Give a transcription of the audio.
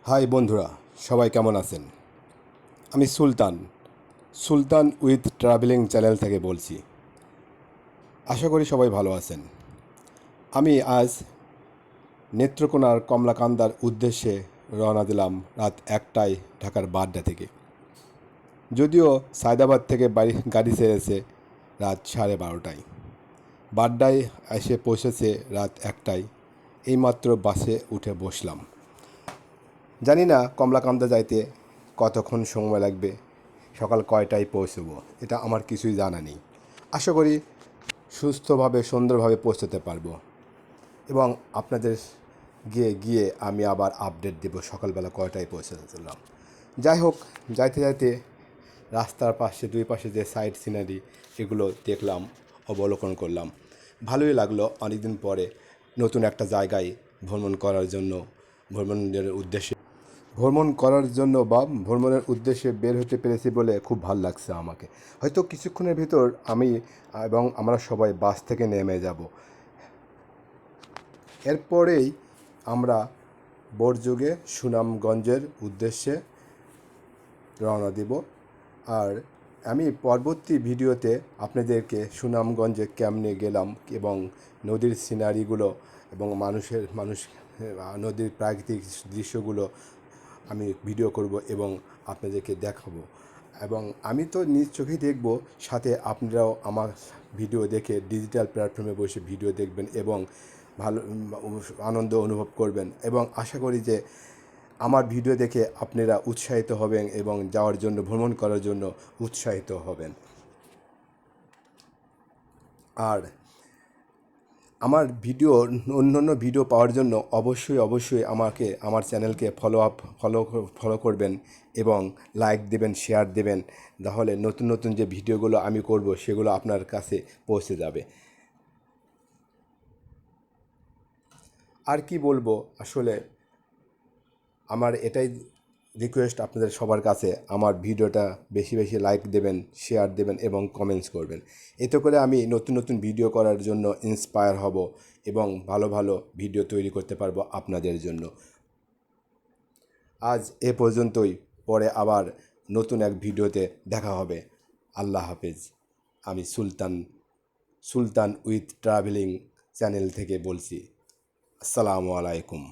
High বন্ধুরা, সবাই কেমন আছেন? আমি সুলতান সুলতান উইথ ট্রাভেলিং চ্যানেল থেকে বলছি। আশা করি সবাই ভালো আছেন। আমি আজ নেত্রকোনার কমলাকান্দার উদ্দেশ্যে রওনা দিলাম রাত 1টায় ঢাকার বাড্ডা থেকে। যদিও সায়দাবাদ থেকে গাড়ি ছেড়েছে রাত 12:30টায়। বাড্ডায় এসে পৌঁছেছে রাত 1টায়। এইমাত্র বাসে উঠে বসলাম। জানি না কমলাকান্দা যাইতে কতক্ষণ সময় লাগবে, সকাল কয়টায় পৌঁছবো, এটা আমার কিছুই জানা নেই। আশা করি সুস্থভাবে সুন্দরভাবে পৌঁছতে পারবো এবং আপনাদের গিয়ে আমি আবার আপডেট দেব সকালবেলা কয়টায় পৌঁছেছিলাম। যাই হোক, যাইতে যাইতে রাস্তার পাশে দুই পাশে যে সাইড সিনারি এগুলো দেখলাম, অবলোকন করলাম। ভালোই লাগলো অনেকদিন পরে নতুন একটা জায়গায় ভ্রমণ করার জন্য ভ্রমণের উদ্দেশ্যে বের হতে পেরেছি বলে খুব ভালো লাগছে আমাকে। হয়তো কিছুক্ষণের ভিতর আমি এবং আমরা সবাই বাস থেকে নেমে যাব। এরপরেই আমরা বড়জোগে সুনামগঞ্জের উদ্দেশ্যে রওনা দিব। আর আমি পরবর্তী ভিডিওতে আপনাদেরকে সুনামগঞ্জে কেমনে গেলাম এবং নদীর সিনারিগুলো এবং নদীর প্রাকৃতিক দৃশ্যগুলো আমি ভিডিও করব এবং আপনাদেরকে দেখাবো। এবং আমি তো নিজ চোখেই দেখব, সাথে আপনারাও আমার ভিডিও দেখে ডিজিটাল প্ল্যাটফর্মে বসে ভিডিও দেখবেন এবং ভালো আনন্দ অনুভব করবেন। এবং আশা করি যে আমার ভিডিও দেখে আপনারা উৎসাহিত হবেন এবং যাওয়ার জন্য, ভ্রমণ করার জন্য উৎসাহিত হবেন। আর আমার অন্য ভিডিও পাওয়ার জন্য অবশ্যই আমার চ্যানেলকে ফলো করবেন এবং লাইক দেবেন, শেয়ার দেবেন। তাহলে নতুন যে ভিডিওগুলো আমি করব সেগুলো আপনার কাছে পৌঁছে যাবে। আর কি বলবো, আসলে আমার এটাই রিকোয়েস্ট আপনাদের সবার কাছে, আমার ভিডিওটা বেশি লাইক দেবেন, শেয়ার দেবেন এবং কমেন্টস করবেন। এতে করে আমি নতুন ভিডিও করার জন্য ইন্সপায়ার হব এবং ভালো ভিডিও তৈরি করতে পারবো আপনাদের জন্য। আজ এ পর্যন্তই, পরে আবার নতুন এক ভিডিওতে দেখা হবে। আল্লাহ হাফেজ। আমি সুলতান উইথ ট্রাভেলিং চ্যানেল থেকে বলছি। আসসালামু আলাইকুম।